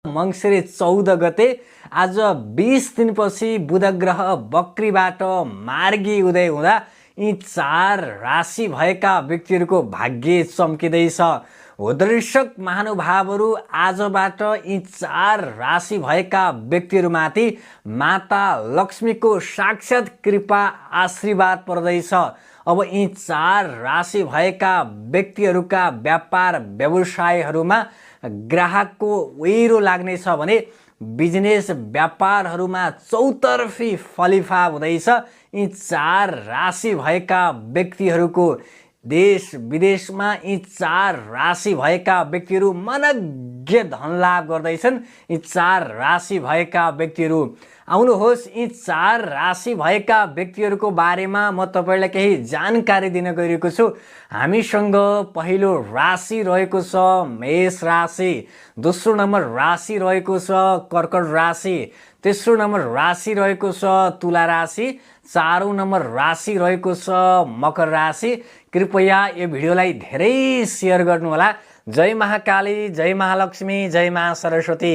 मङ्सिर 14 गते आज 20 दिनपछि बुध ग्रह बक्रीबाट मार्गी उदय हुँदा यी 4 राशि भएका व्यक्तिहरूको भाग्य चम्किँदैछ। हो दर्शक महानुभावहरू, आजबाट यी 4 राशि भएका व्यक्तिहरूमाथि माता लक्ष्मीको साक्षात् कृपा आशीर्वाद पर्दैछ। अब यी 4 राशि भएका व्यक्तिहरूका व्यापार व्यवसायहरूमा ग्राहकको ओहिरो लाग्नेछ भने बिजनेस व्यापारहरूमा चौतर्फी फलिफाप हुँदैछ। यी 4 राशि भएका व्यक्तिहरूको देश विदेशमा यी 4 राशि भएका व्यक्तिहरू मनज्ञ धनलाभ गर्दैछन्। यी 4 राशि भएका व्यक्तिहरू आउनुहोस्, यी 4 राशि भएका व्यक्तिहरूको बारेमा म तपाईलाई केही जानकारी दिन गइरहेको छु। हामीसँग पहिलो राशि रहेको छ मेष राशि, दोस्रो नम्बर राशि रहेको छ कर्कट राशि, तेस्रो नम्बर राशि रहेको छ तुला राशि, चारौं नम्बर राशि रहेको छ मकर राशि। कृपया यो भिडियोलाई धेरै सेयर गर्नुहोला। जय महाकाली, जय महालक्ष्मी, जय महासरस्वती।